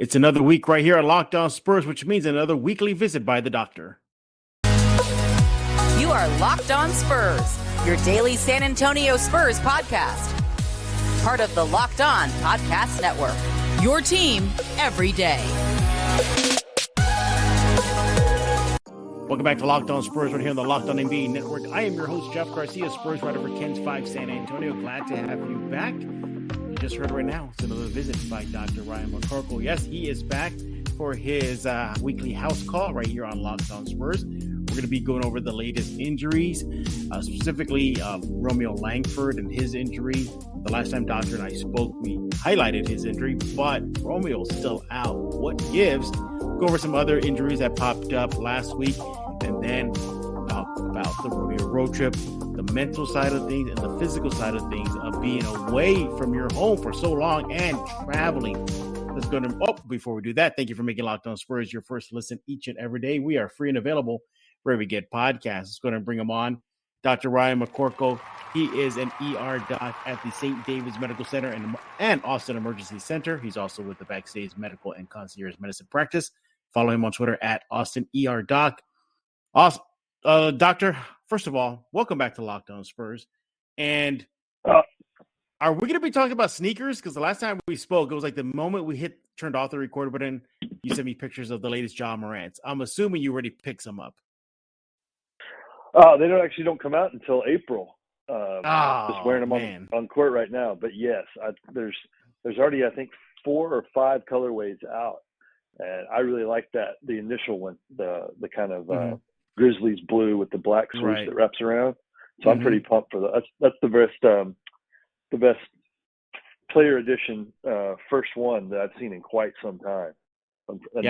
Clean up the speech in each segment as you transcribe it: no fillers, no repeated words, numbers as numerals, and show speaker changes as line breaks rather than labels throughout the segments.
It's another week right here at Locked On Spurs, which means another weekly visit by the doctor.
You are Locked On Spurs, your daily San Antonio Spurs podcast. Part of the Locked On Podcast Network, your team every day.
Welcome back to Locked On Spurs right here on the Locked On NBA Network. I am your host, Jeff Garcia, Spurs writer for Ken's 5 San Antonio. Glad to have you back. You just heard right now, it's another visit by Dr. Ryan McCorkle. Yes, he is back for his weekly house call right here on Locked On Spurs. We're going to be going over the latest injuries, specifically Romeo Langford and his injury. The last time Doctor and I spoke, we highlighted his injury, but Romeo's still out. What gives? Go over some other injuries that popped up last week, and then talk about the Rodeo Road Trip, the mental side of things and the physical side of things of being away from your home for so long and traveling. Let's go to, before we do that, thank you for making Locked On Spurs your first listen each and every day. We are free and available wherever we get podcasts. Let's go ahead and bring him on. Dr. Ryan McCorkle. He is an ER doc at the St. David's Medical Center and Austin Emergency Center. He's also with the Backstage Medical and Concierge Medicine Practice. Follow him on Twitter at Austin ER Doc. Awesome. Doctor, first of all, welcome back to Locked On Spurs. And are we going to be talking about sneakers? Because the last time we spoke, it was like the moment we turned off the recorder button, you sent me pictures of the latest Ja Morants. I'm assuming you already picked some up.
They don't come out until April. Just wearing them on court right now. But yes, there's already, I think, 4 or 5 colorways out. And I really like that. The initial one, the kind of Grizzlies blue with the black swoosh that wraps around. So I'm pretty pumped for that. That's the best player edition first one that I've seen in quite some time. And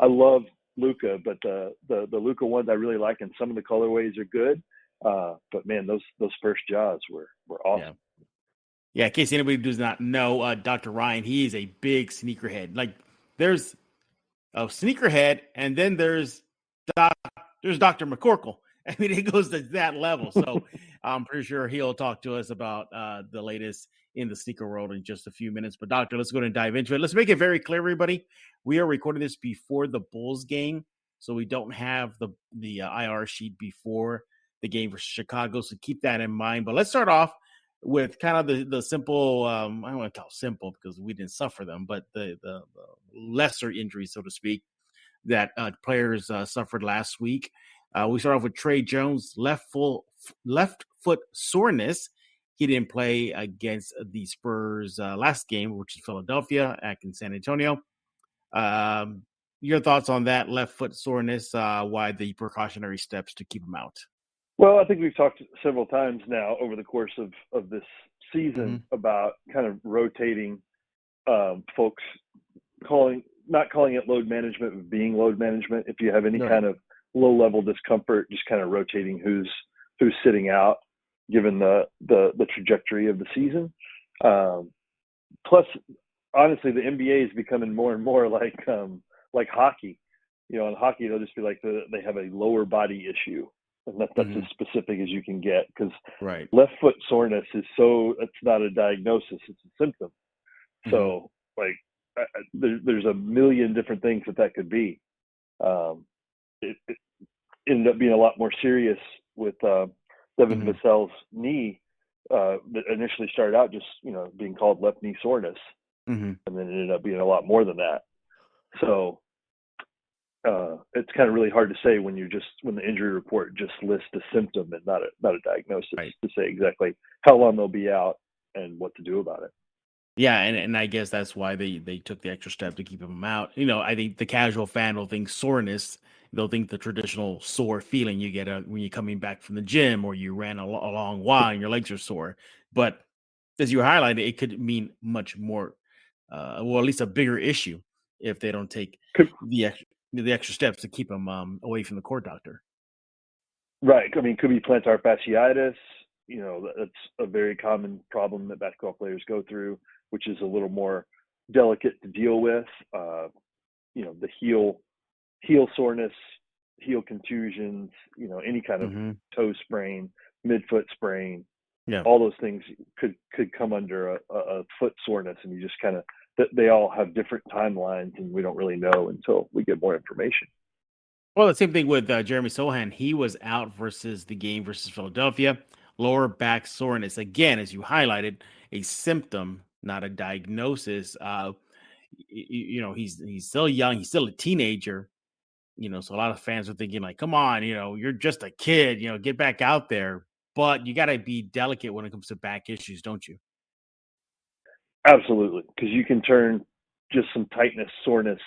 I love Luka, but the Luka ones I really like, and some of the colorways are good. But man, those first Jaws were awesome.
Yeah, in case anybody does not know, Dr. Ryan, he is a big sneakerhead. Like there's a sneakerhead, and then there's Dr. McCorkle. I mean, it goes to that level. So I'm pretty sure he'll talk to us about the latest in the sneaker world in just a few minutes. But Doctor, let's go ahead and dive into it. Let's make it very clear, everybody. We are recording this before the Bulls game, so we don't have the IR sheet before the game for Chicago. So keep that in mind. But let's start off with kind of the simple, I don't want to call it simple because we didn't suffer them, but the lesser injuries, so to speak, that players suffered last week. We start off with Trey Jones, left foot soreness. He didn't play against the Spurs last game, which is Philadelphia in San Antonio. Your thoughts on that left foot soreness? Why the precautionary steps to keep him out?
Well, I think we've talked several times now over the course of this season about kind of rotating folks, not calling it load management, but being load management. If you have any kind of low-level discomfort, just kind of rotating who's sitting out, given the trajectory of the season. Plus, honestly, the NBA is becoming more and more like hockey. You know, in hockey, they'll just be like they have a lower body issue. And that's as specific as you can get, because left foot soreness it's not a diagnosis, it's a symptom. So there's a million different things that could be. It ended up being a lot more serious with Devin Vassell's knee that initially started out just, being called left knee soreness. And then it ended up being a lot more than that. So it's kind of really hard to say when the injury report just lists a symptom and not a diagnosis to say exactly how long they'll be out and what to do about it.
Yeah, and I guess that's why they took the extra step to keep him out. I think the casual fan will think soreness. They'll think the traditional sore feeling you get when you're coming back from the gym or you ran a long while and your legs are sore. But as you highlighted, it could mean much more, at least a bigger issue if they don't take the extra steps to keep him away from the court, doctor.
Right. I mean, could be plantar fasciitis. That's a very common problem that basketball players go through, which is a little more delicate to deal with. The heel soreness, heel contusions, any kind of toe sprain, midfoot sprain, all those things could come under a foot soreness, and you just kind of that they all have different timelines, and we don't really know until we get more information.
Well, the same thing with Jeremy Sohan. He was out versus the game versus Philadelphia. Lower back soreness. Again, as you highlighted, a symptom, not a diagnosis. He's still young. He's still a teenager. So a lot of fans are thinking like, come on, you're just a kid, get back out there. But you got to be delicate when it comes to back issues, don't you?
Absolutely, because you can turn just some tightness, soreness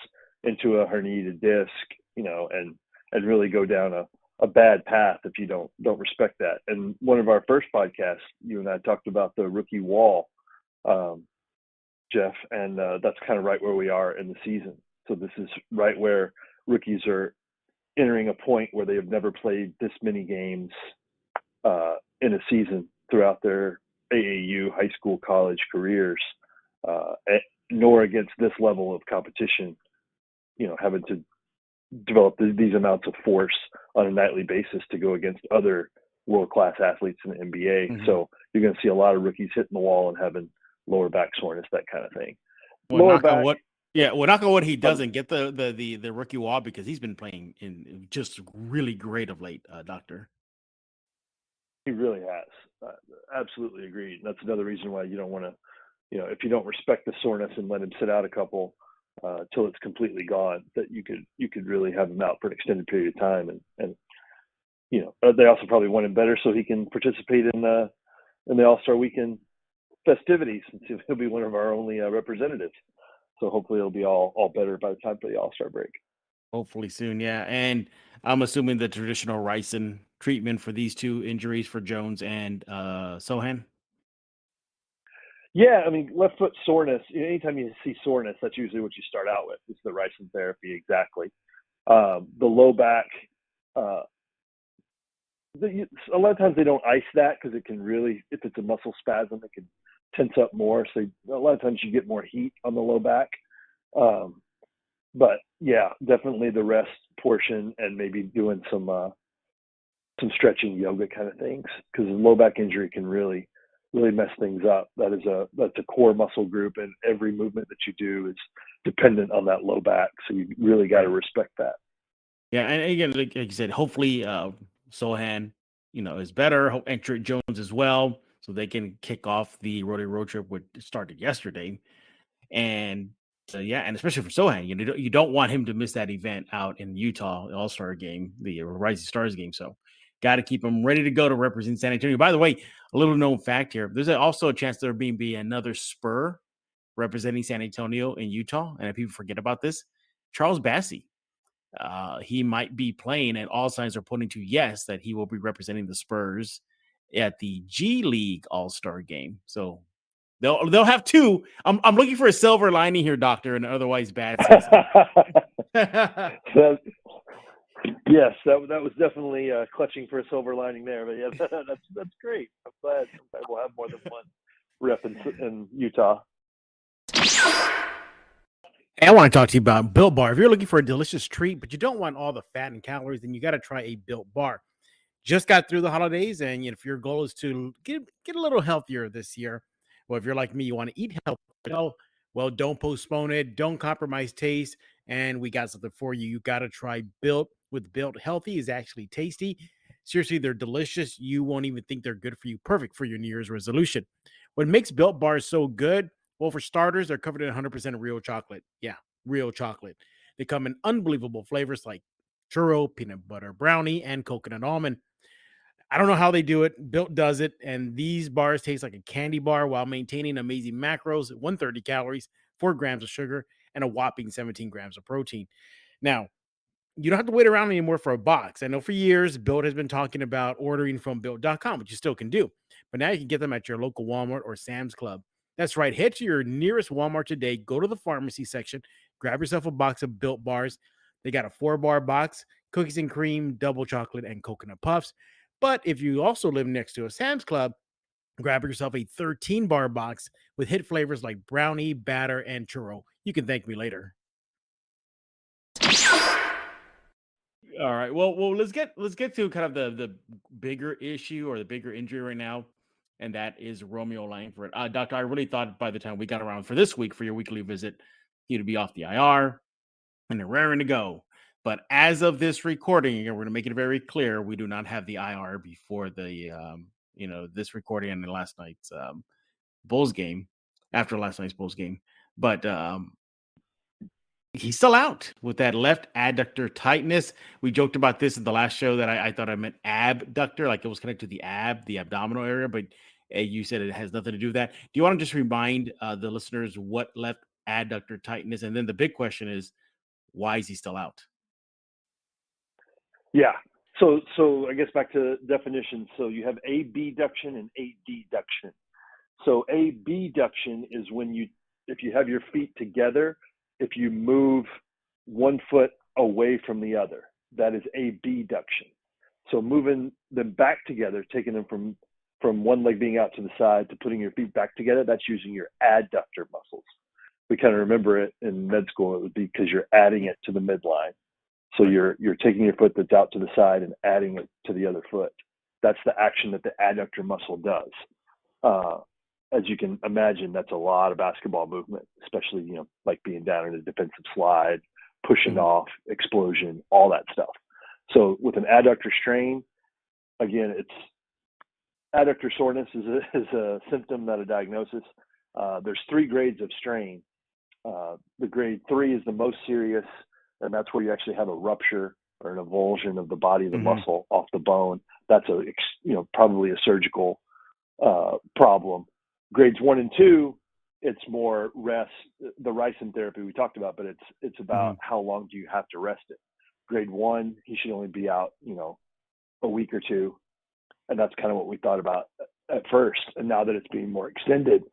into a herniated disc, and really go down a bad path if you don't respect that. And one of our first podcasts, you and I talked about the rookie wall, Jeff, and that's kind of right where we are in the season. So this is right where rookies are entering a point where they have never played this many games in a season throughout their AAU, high school, college careers, nor against this level of competition, having to develop these amounts of force on a nightly basis to go against other world-class athletes in the NBA. Mm-hmm. So you're going to see a lot of rookies hitting the wall and having lower back soreness, that kind of thing.
Well, knock on wood, he doesn't get the rookie wall because he's been playing in just really great of late, Doctor.
He really has. Absolutely agreed. And that's another reason why you don't want to, if you don't respect the soreness and let him sit out a couple till it's completely gone, that you could really have him out for an extended period of time. And they also probably want him better so he can participate in the All-Star Weekend festivities, since he'll be one of our only representatives. So hopefully it'll be all better by the time for the All-Star break.
Hopefully soon, yeah. And I'm assuming the traditional ricin treatment for these two injuries for Jones and Sohan.
Yeah, I mean, left foot soreness, anytime you see soreness, that's usually what you start out with. It's the ricin therapy, exactly. The low back, a lot of times they don't ice that because it can really, if it's a muscle spasm, it can tense up more. So a lot of times you get more heat on the low back. But yeah, definitely the rest portion and maybe doing some stretching, yoga kind of things, because a low back injury can really mess things up. That's a core muscle group, and every movement that you do is dependent on that low back. So you really got to respect that.
Yeah, and again, like you said, hopefully Sohan, is better. Enter Jones as well, so they can kick off the Rodeo Road Trip, which started yesterday. And and especially for Sohan, you don't want him to miss that event out in Utah, the All-Star game, the Rising Stars game. So got to keep him ready to go to represent San Antonio. By the way, a little known fact here, there's also a chance there being be another Spur representing San Antonio in Utah. And if people forget about this, Charles Bassey, he might be playing, and all signs are pointing to yes, that he will be representing the Spurs at the G League All-Star game. So they'll have two. I'm looking for a silver lining here, Doctor, and otherwise bad season.
Yes, that was definitely clutching for a silver lining there. But yeah, that's great. I'm glad we'll have more than one rep in Utah.
Hey, I want to talk to you about Built Bar. If you're looking for a delicious treat, but you don't want all the fat and calories, then you got to try a Built Bar. Just got through the holidays, and if your goal is to get a little healthier this year, well, if you're like me, you want to eat healthy, well, don't postpone it. Don't compromise taste. And we got something for you. You got to try Built. With Built, healthy is actually tasty. Seriously, they're delicious. You won't even think they're good for you. Perfect for your New Year's resolution. What makes Built bars so good? Well, for starters, they're covered in 100% real chocolate. Yeah, real chocolate. They come in unbelievable flavors like churro, peanut butter brownie, and coconut almond. I don't know how they do it. Built does it. And these bars taste like a candy bar while maintaining amazing macros, 130 calories, 4 grams of sugar, and a whopping 17 grams of protein. Now, you don't have to wait around anymore for a box. I know for years, Built has been talking about ordering from Built.com, which you still can do. But now you can get them at your local Walmart or Sam's Club. That's right. Head to your nearest Walmart today. Go to the pharmacy section. Grab yourself a box of Built bars. They got a 4-bar box, cookies and cream, double chocolate, and coconut puffs. But if you also live next to a Sam's Club, grab yourself a 13-bar box with hit flavors like brownie, batter, and churro. You can thank me later. All right. Well, let's get to kind of the bigger issue or the bigger injury right now. and that is Romeo Langford. Doctor, I really thought by the time we got around for this week for your weekly visit, he'd be off the IR and they're raring to go. But as of this recording, again, we're going to make it very clear, we do not have the IR before the, this recording and last night's Bulls game, after last night's Bulls game. But he's still out with that left adductor tightness. We joked about this in the last show that I thought I meant abductor, like it was connected to the abdominal area, but you said it has nothing to do with that. Do you want to just remind the listeners what left adductor tightness? And then the big question is, why is he still out?
Yeah. So I guess back to definition. So you have abduction and adduction. So abduction is when if you have your feet together, if you move one foot away from the other, that is abduction. So moving them back together, taking them from one leg being out to the side to putting your feet back together, that's using your adductor muscles. We kind of remember it in med school. It would be because you're adding it to the midline. So you're taking your foot that's out to the side and adding it to the other foot. That's the action that the adductor muscle does. As you can imagine, that's a lot of basketball movement, especially, like being down in a defensive slide, pushing off, explosion, all that stuff. So with an adductor strain, again, it's adductor soreness is a symptom, not a diagnosis. There's 3 grades of strain. The grade 3 is the most serious, and that's where you actually have a rupture or an avulsion of the body of the muscle off the bone. That's probably a surgical problem. Grades 1 and 2, it's more rest, the ricin therapy we talked about, but it's about how long do you have to rest it. Grade 1, he should only be out, a week or 2. And that's kind of what we thought about at first. And now that it's being more extended,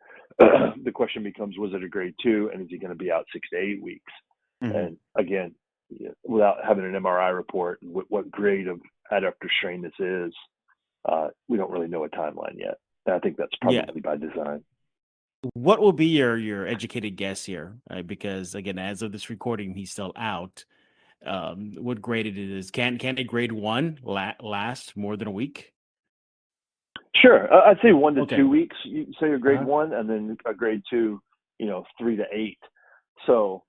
the question becomes, was it a grade 2? And is he going to be out 6 to 8 weeks? And again, without having an MRI report, what grade of adductor strain this is, we don't really know a timeline yet. And I think that's probably by design.
What will be your educated guess here? Because again, as of this recording, he's still out. What grade it is? Can a grade 1 last more than a week?
Sure, I'd say 1 to 2 weeks. You say a grade 1, and then a grade 2, 3 to 8. So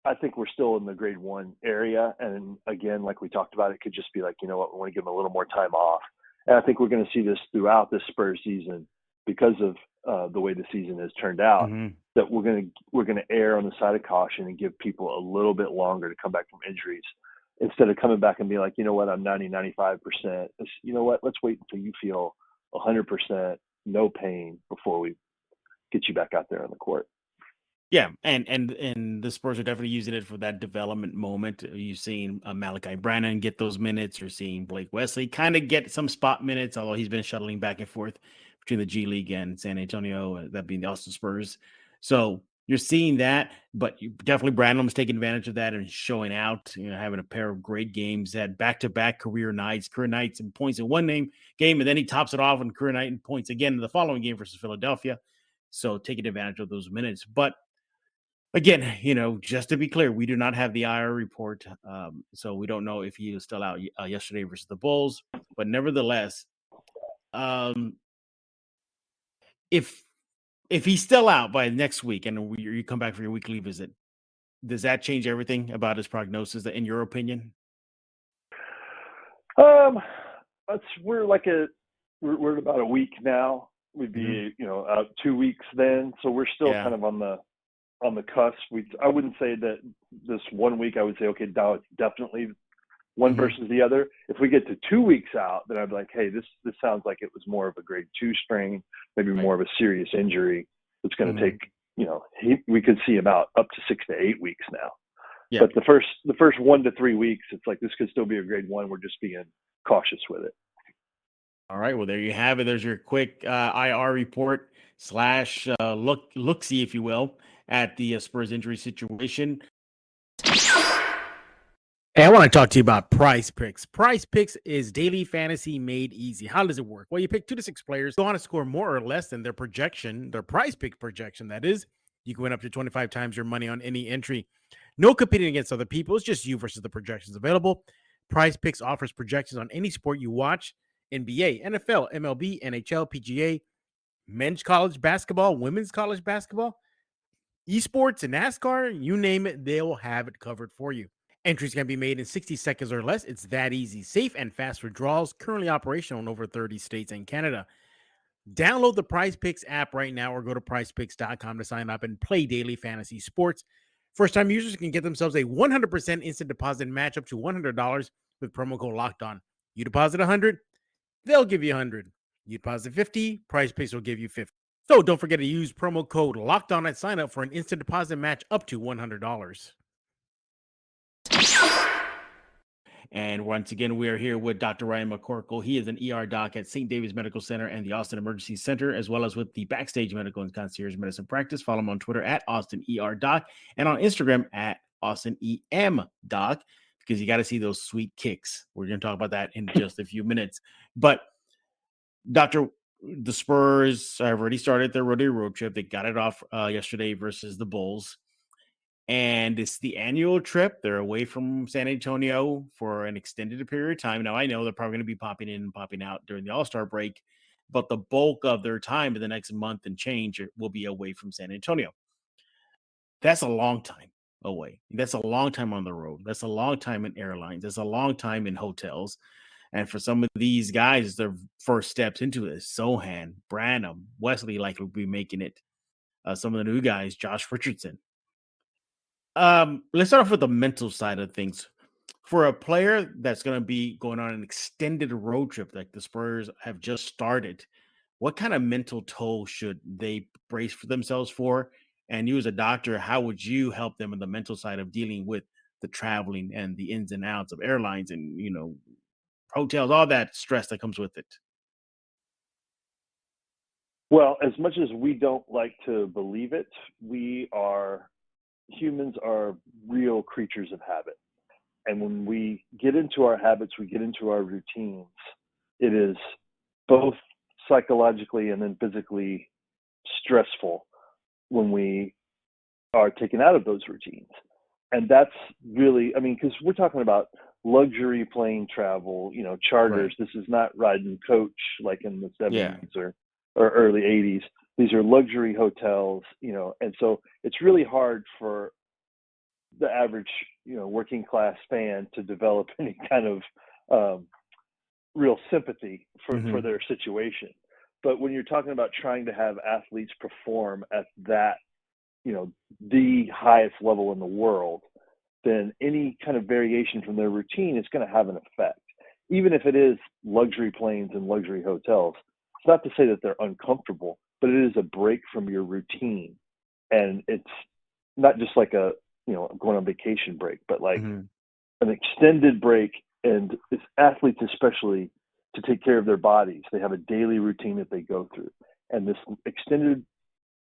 I think we're still in the grade 1 area. And again, like we talked about, it could just be like, you know what, we want to give him a little more time off. And I think we're going to see this throughout this Spurs season because of the way the season has turned out. That we're going to err on the side of caution and give people a little bit longer to come back from injuries, instead of coming back and be like, you know what, I'm 95%. You know what, let's wait until you feel 100%, no pain before we get you back out there on the court.
Yeah, and the Spurs are definitely using it for that development moment. You've seen Malachi Brannon get those minutes. You're seeing Blake Wesley kind of get some spot minutes, although he's been shuttling back and forth between the G League and San Antonio, that being the Austin Spurs. So you're seeing that, but definitely Brannon was taking advantage of that and showing out, having a pair of great games, had back-to-back career nights and points in one game, and then he tops it off on career night and points again in the following game versus Philadelphia. So taking advantage of those minutes. But again, just to be clear, we do not have the IR report, so we don't know if he was still out yesterday versus the Bulls. But nevertheless, if he's still out by next week and you come back for your weekly visit, does that change everything about his prognosis, in your opinion?
We're at about a week now. We'd be out 2 weeks then, so we're still kind of on the cusp. I wouldn't say that this 1 week I would say, okay, now it's definitely one versus the other. If we get to 2 weeks out, then I'd be like, hey, this sounds like it was more of a grade 2 strain, maybe more of a serious injury. It's going to take, we could see him out up to 6 to 8 weeks now. Yeah. But the first 1 to 3 weeks, it's like this could still be a grade 1. We're just being cautious with it.
All right. Well, there you have it. There's your quick IR report / look-see, if you will, at the Spurs injury situation. Hey, I want to talk to you about PrizePicks. PrizePicks is daily fantasy made easy. How does it work? Well, you pick 2 to 6 players who want to score more or less than their projection, their PrizePicks projection, that is. You can win up to 25 times your money on any entry. No competing against other people. It's just you versus the projections available. PrizePicks offers projections on any sport you watch: NBA, NFL, MLB, NHL, PGA, men's college basketball, women's college basketball, esports and NASCAR, you name it, they'll have it covered for you. Entries can be made in 60 seconds or less. It's that easy, safe, and fast withdrawals. Currently operational in over 30 states and Canada. Download the PrizePicks app right now or go to prizepicks.com to sign up and play daily fantasy sports. First-time users can get themselves a 100% instant deposit match up to $100 with promo code Locked On. You deposit $100, they'll give you $100. You deposit $50, PrizePicks will give you $50. So don't forget to use promo code Locked On at sign up for an instant deposit match up to $100. And once again, we are here with Dr. Ryan McCorkle. He is an ER doc at St. David's Medical Center and the Austin Emergency Center, as well as with the Backstage Medical and Concierge Medicine Practice. Follow him on Twitter at Austin ER Doc and on Instagram at Austin EM Doc, because you got to see those sweet kicks. We're going to talk about that in just a few minutes. But Doctor, the Spurs have already started their Rodeo Road Trip. They got it off yesterday versus the Bulls. And it's the annual trip. They're away from San Antonio for an extended period of time. Now, I know they're probably going to be popping in and popping out during the All-Star break, but the bulk of their time in the next month and change will be away from San Antonio. That's a long time away. That's a long time on the road. That's a long time in airlines. That's a long time in hotels. And for some of these guys, their first steps into this, Sohan, Branham, Wesley likely will be making it. Some of the new guys, Josh Richardson. Let's start off with the mental side of things. For a player that's going to be going on an extended road trip like the Spurs have just started, what kind of mental toll should they brace for themselves for? And you as a doctor, how would you help them in the mental side of dealing with the traveling and the ins and outs of airlines and, hotels, all that stress that comes with it?
Well, as much as we don't like to believe it, humans are real creatures of habit. And when we get into our habits, we get into our routines, it is both psychologically and then physically stressful when we are taken out of those routines. And that's really, because we're talking about luxury plane travel, charters. Right. This is not riding coach like in the 70s or early 80s. These are luxury hotels, and so it's really hard for the average, working class fan to develop any kind of real sympathy for their situation. But when you're talking about trying to have athletes perform at that, the highest level in the world, then any kind of variation from their routine is going to have an effect. Even if it is luxury planes and luxury hotels, it's not to say that they're uncomfortable, but it is a break from your routine. And it's not just like a, going on vacation break, but like an extended break. And it's athletes, especially, to take care of their bodies. They have a daily routine that they go through. And this extended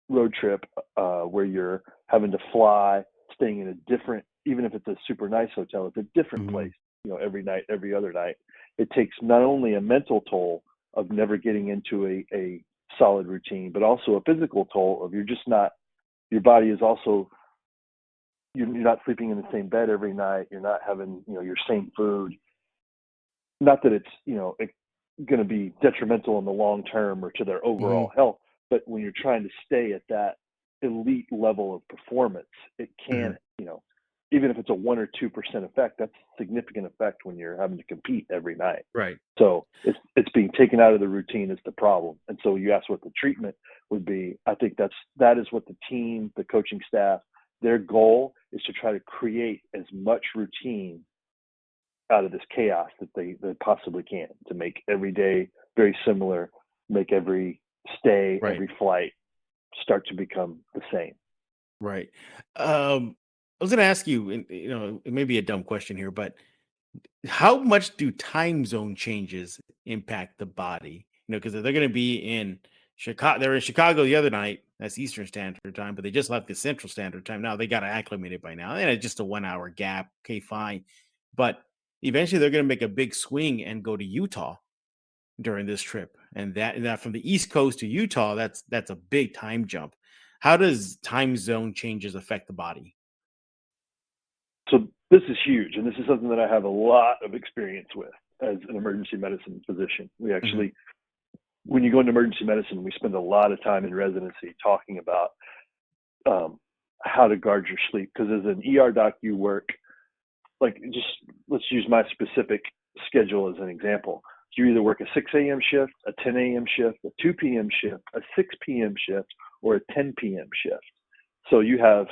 road trip where you're having to fly, staying in a different, even if it's a super nice hotel, it's a different place, every night, every other night. It takes not only a mental toll of never getting into a solid routine, but also a physical toll of your body is also, you're not sleeping in the same bed every night. You're not having, your same food. Not that it's, going to be detrimental in the long term or to their overall health, but when you're trying to stay at that elite level of performance, it can, even if it's a 1 or 2% effect, that's a significant effect when you're having to compete every night.
Right.
So it's being taken out of the routine is the problem. And so you asked what the treatment would be. I think that is what the team, the coaching staff, their goal is to try to create as much routine out of this chaos that they possibly can, to make every day very similar, make every stay, every flight start to become the same.
Right. I was going to ask you, it may be a dumb question here, but how much do time zone changes impact the body? Because they're going to be in Chicago. They were in Chicago the other night. That's Eastern Standard Time, but they just left the Central Standard Time. Now they got to acclimate it by now. And it's just a 1 hour gap. Okay, fine. But eventually they're going to make a big swing and go to Utah during this trip. And that from the East Coast to Utah, that's a big time jump. How does time zone changes affect the body?
So this is huge, and this is something that I have a lot of experience with as an emergency medicine physician. We actually when you go into emergency medicine, we spend a lot of time in residency talking about how to guard your sleep. Because as an ER doc, you work let's use my specific schedule as an example. You either work a 6 a.m. shift, a 10 a.m. shift, a 2 p.m. shift, a 6 p.m. shift, or a 10 p.m. shift. So you have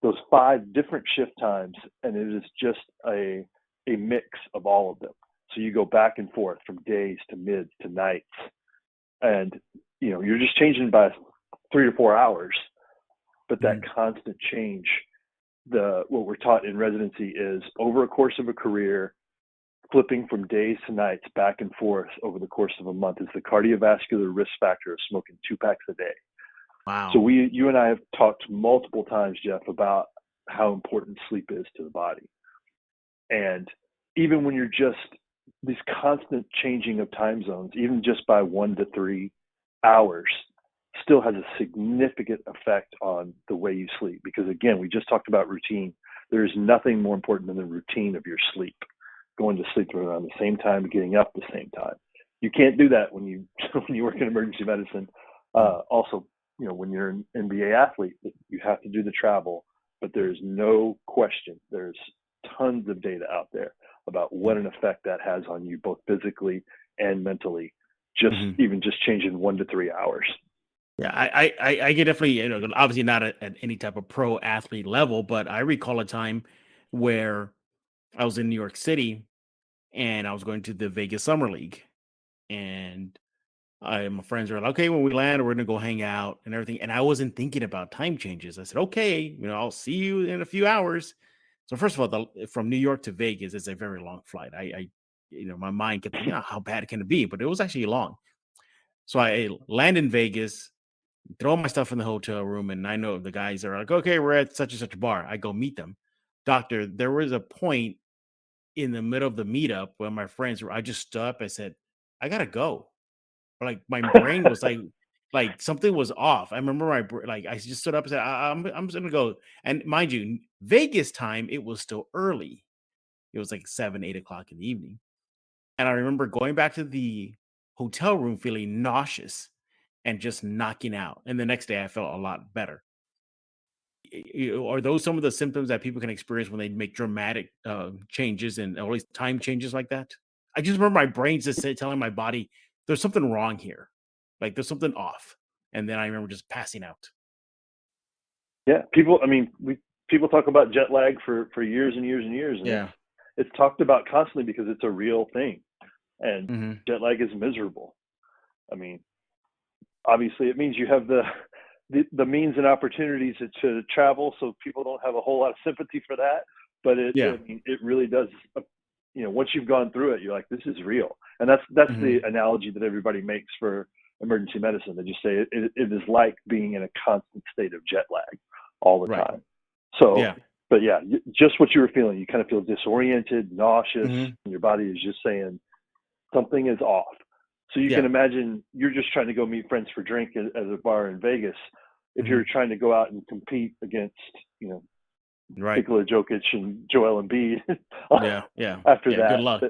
those 5 different shift times, and it is just a mix of all of them. So you go back and forth from days to mids to nights, and you're just changing by 3 or 4 hours. But that constant change, what we're taught in residency is over a course of a career, flipping from days to nights back and forth over the course of a month is the cardiovascular risk factor of smoking 2 packs a day.
Wow.
So you and I have talked multiple times, Jeff, about how important sleep is to the body. And even when you're just these constant changing of time zones, even just by 1 to 3 hours, still has a significant effect on the way you sleep. Because again, we just talked about routine. There is nothing more important than the routine of your sleep. Going to sleep around the same time, getting up the same time. You can't do that when you work in emergency medicine. Also, when you're an NBA athlete, you have to do the travel. But there's no question. There's tons of data out there about what an effect that has on you, both physically and mentally. Even just changing 1 to 3 hours.
Yeah, I get definitely, obviously not at any type of pro athlete level, but I recall a time where I was in New York City and I was going to the Vegas Summer League, and my friends were like, okay, when we land, we're gonna go hang out and everything. And I wasn't thinking about time changes. I said, okay, I'll see you in a few hours. So first of all, from New York to Vegas is a very long flight. I my mind kept thinking, how bad can it be? But it was actually long. So I land in Vegas, throw my stuff in the hotel room, and I know the guys are like, okay, we're at such and such a bar. I go meet them. Doctor, there was a point in the middle of the meetup when my friends were, I just stood up. I said, I gotta go. Like my brain was like something was off. I remember I just stood up and said, I'm just gonna go. And mind you, Vegas time, it was still early. It was like 7, 8 o'clock in the evening. And I remember going back to the hotel room feeling nauseous and just knocking out. And the next day I felt a lot better. Are those some of the symptoms that people can experience when they make dramatic changes and at least time changes like that? I just remember my brain just telling my body there's something wrong here, like there's something off, and then I remember just passing out.
Yeah, people talk about jet lag for years and years and years, and it's talked about constantly because it's a real thing, and jet lag is miserable. I mean, obviously it means you have the means and opportunities to travel, so people don't have a whole lot of sympathy for that. But it really does. Once you've gone through it, you're like, this is real, and that's the analogy that everybody makes for emergency medicine. They just say it is like being in a constant state of jet lag all the time. So, but just what you were feeling, you kind of feel disoriented, nauseous, and your body is just saying something is off. So you can imagine you're just trying to go meet friends for drink at a bar in Vegas. If you're trying to go out and compete against, Nikola Jokic and Joel Embiid, after that,
good luck.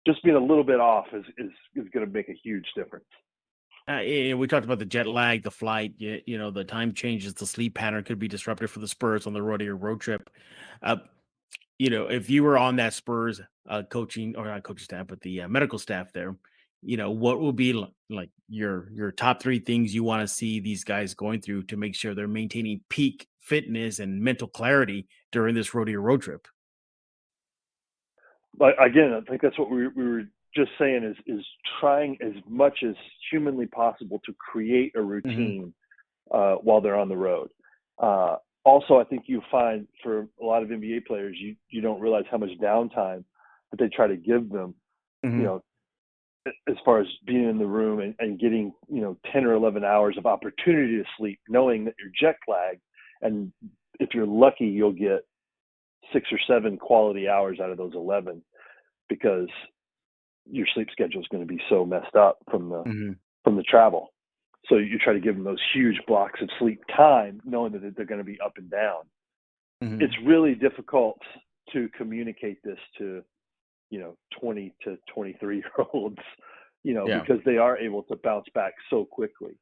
Just being a little bit off is going to make a huge difference.
We talked about the jet lag, the flight, the time changes, the sleep pattern could be disrupted for the Spurs on the Rodeo Road Trip. If you were on that Spurs coaching, or not coaching staff, but the medical staff there, what will be like your top 3 things you want to see these guys going through to make sure they're maintaining peak fitness and mental clarity during this Rodeo Road Trip?
But again, I think that's what we were just saying is trying as much as humanly possible to create a routine while they're on the road. Also, I think you find for a lot of NBA players, you don't realize how much downtime that they try to give them, as far as being in the room and getting, 10 or 11 hours of opportunity to sleep, knowing that you're jet lagged. And if you're lucky, you'll get 6 or 7 quality hours out of those 11 because your sleep schedule is going to be so messed up from the travel. So you try to give them those huge blocks of sleep time, knowing that they're going to be up and down. It's really difficult to communicate this to, 20 to 23-year-olds because they are able to bounce back so quickly.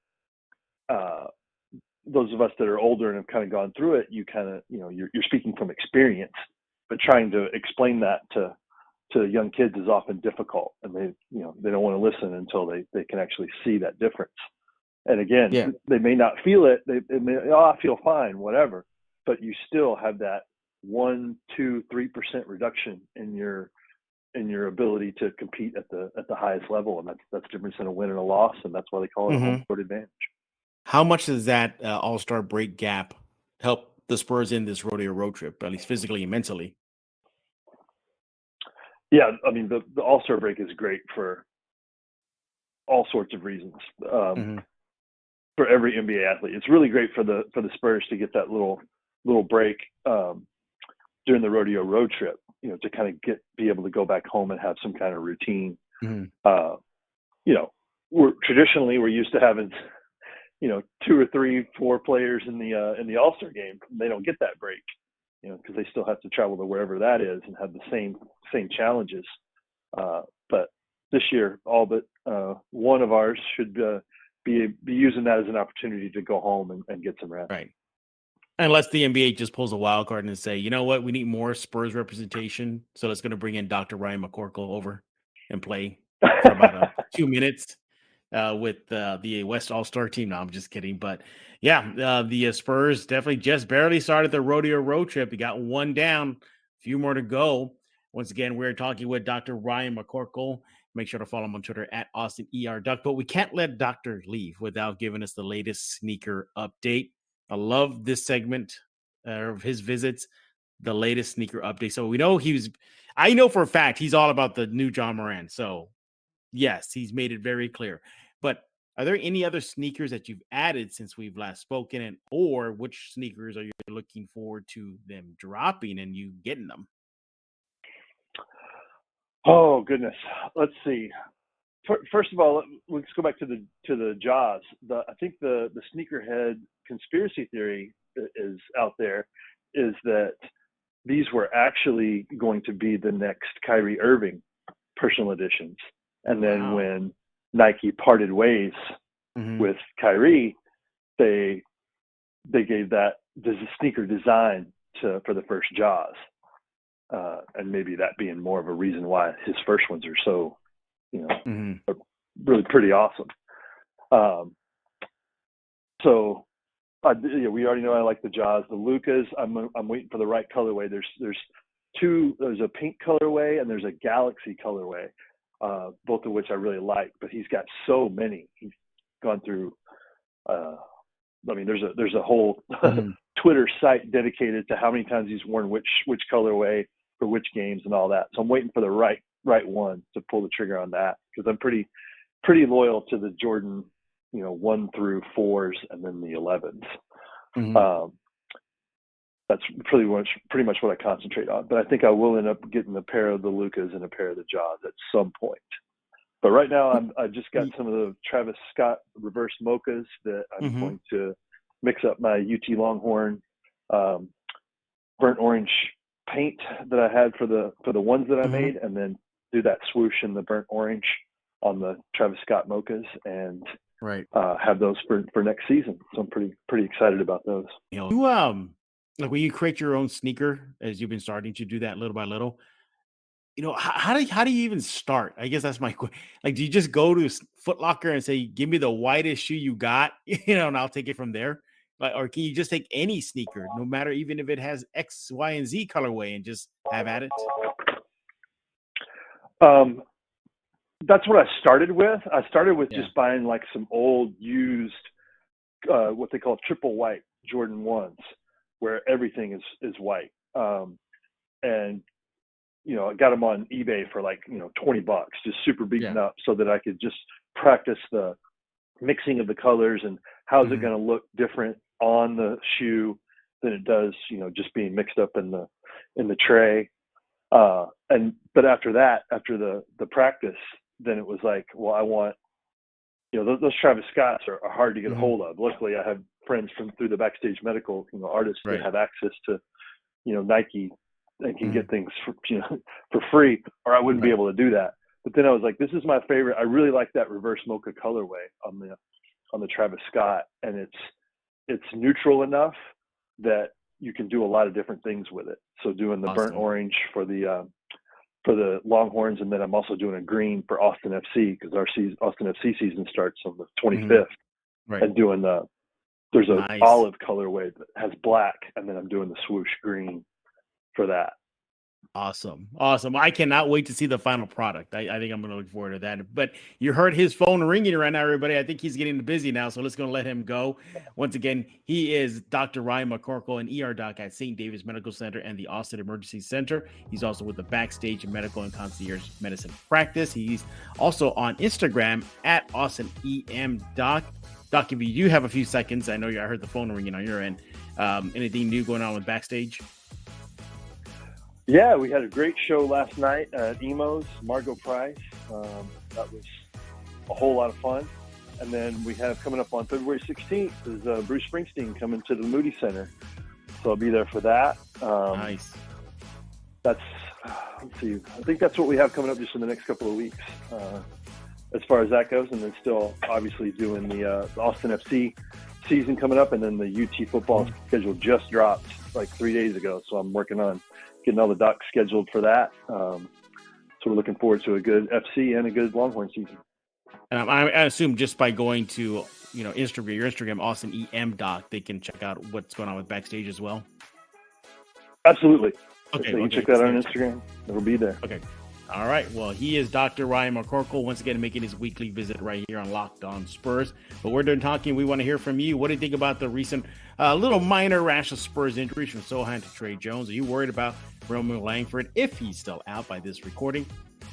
Those of us that are older and have kind of gone through it, you kind of, you're speaking from experience, but trying to explain that to young kids is often difficult, and they don't want to listen until they can actually see that difference. And again, they may not feel it. They may, I feel fine, whatever, but you still have that 1%, 2%, 3% reduction in your ability to compete at the highest level, and that's different than a win and a loss, and that's why they call it a home court advantage.
How much does that All-Star break gap help the Spurs in this Rodeo Road Trip, at least physically and mentally?
Yeah, I mean, the All-Star break is great for all sorts of reasons. For every NBA athlete, it's really great for the Spurs to get that little break during the Rodeo Road Trip, to kind of be able to go back home and have some kind of routine. We're used to having 2 or 3, 4 players in the All-Star game. They don't get that break, because they still have to travel to wherever that is and have the same challenges. But this year, all but one of ours should be using that as an opportunity to go home and get some rest.
Right. Unless the NBA just pulls a wild card and say, you know what, we need more Spurs representation, so it's going to bring in Dr. Ryan McCorkle over and play for about 2 minutes with the West All-Star team. No, I'm just kidding. But yeah, the Spurs definitely just barely started the Rodeo Road Trip. You got one down, a few more to go. Once again, we're talking with Dr. Ryan McCorkle. Make sure to follow him on Twitter at AustinERDuck. But we can't let Doctor leave without giving us the latest sneaker update. I love this segment of his visits, the latest sneaker update. So we know I know for a fact he's all about the new John Moran. So yes, he's made it very clear. But are there any other sneakers that you've added since we've last spoken, or which sneakers are you looking forward to them dropping and you getting them?
Oh goodness, let's see. First of all, let's go back to the Jaws. I think the sneakerhead conspiracy theory is out there is that these were actually going to be the next Kyrie Irving personal editions, and then when Nike parted ways with Kyrie, they gave that the sneaker design for the first Jaws, and maybe that being more of a reason why his first ones are so really pretty awesome. So we already know I like the Jaws. The Lucas, I'm waiting for the right colorway. There's a pink colorway and there's a galaxy colorway, both of which I really like. But he's got so many. He's gone through. There's a whole Twitter site dedicated to how many times he's worn which colorway for which games and all that. So I'm waiting for the right one to pull the trigger on that, because I'm pretty loyal to the Jordan 1 through 4s and then the 11s. That's pretty much what I concentrate on. But I think I will end up getting a pair of the Lucas and a pair of the Jaws at some point. But right now I just got some of the Travis Scott reverse mochas that I'm going to mix up my UT Longhorn burnt orange paint that I had for the ones that I made, and then do that swoosh in the burnt orange on the Travis Scott mochas, and have those for next season. So I'm pretty excited about those.
Like when you create your own sneaker, as you've been starting to do that little by little, how do you even start? I guess that's my question. Like, do you just go to Foot Locker and say, give me the whitest shoe you got, and I'll take it from there? Like, or can you just take any sneaker, no matter even if it has X, Y, and Z colorway, and just have at it?
That's what I started with. I started with just buying like some old used, what they call triple white Jordan 1s, where everything is white. And I got them on eBay for like $20, just super beaten up, so that I could just practice the mixing of the colors and how's it going to look different on the shoe than it does just being mixed up in the tray. But after that, after the practice, then it was like, well, I want those Travis Scotts are hard to get a hold of. Luckily, I have friends through the Backstage Medical artists that have access to Nike and can get things for free, or I wouldn't be able to do that. But then I was like, this is my favorite. I really like that reverse mocha colorway on the Travis Scott, and it's neutral enough that you can do a lot of different things with it. So doing the burnt orange for the Longhorns, and then I'm also doing a green for Austin FC because our Austin FC season starts on the 25th,
right.
and doing there's an olive colorway that has black, and then I'm doing the swoosh green for that.
Awesome. I cannot wait to see the final product. I think I'm going to look forward to that. But you heard his phone ringing right now, everybody. I think he's getting busy now, so let's go let him go. Once again, he is Dr. Ryan McCorkle, an ER doc at St. David's Medical Center and the Austin Emergency Center. He's also with the Backstage Medical and Concierge Medicine Practice. He's also on Instagram at AustinEMDoc. Doc, if you do have a few seconds, I know I heard the phone ringing on your end. Anything new going on with Backstage?
Yeah, we had a great show last night at Emo's, Margot Price. That was a whole lot of fun. And then we have coming up on February 16th is Bruce Springsteen coming to the Moody Center. So I'll be there for that.
Nice.
Let's see. I think that's what we have coming up just in the next couple of weeks as far as that goes. And then still obviously doing the Austin FC season coming up. And then the UT football schedule just dropped like 3 days ago. So I'm working on getting all the docs scheduled for that. So we're looking forward to a good FC and a good Longhorn season.
And I assume just by going to your Instagram, Austin EM Doc, they can check out what's going on with Backstage as well.
Absolutely.
Okay,
so you can check that out on Instagram. It'll be there.
Okay. All right. Well, he is Dr. Ryan McCorkle, once again making his weekly visit right here on Locked On Spurs. But we're done talking. We want to hear from you. What do you think about the recent little minor rash of Spurs injuries from Sohan to Trey Jones? Are you worried about Romeo Langford if he's still out by this recording?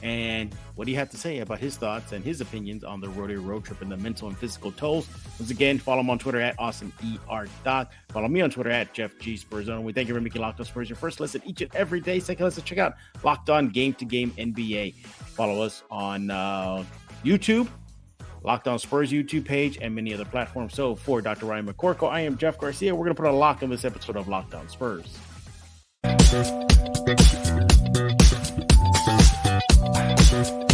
And what do you have to say about his thoughts and his opinions on the Rodeo Road Trip and the mental and physical tolls? Once again, follow him on Twitter at AustinERDoc. Follow me on Twitter at Jeff G. Spurzone. We thank you for making Locked On Spurs your first listen each and every day. Second listen, check out Locked On Game to Game NBA. Follow us on YouTube, Locked On Spurs YouTube page, and many other platforms. So for Dr. Ryan McCorkle, I am Jeff Garcia. We're going to put a lock on this episode of Locked On Spurs. Thank you.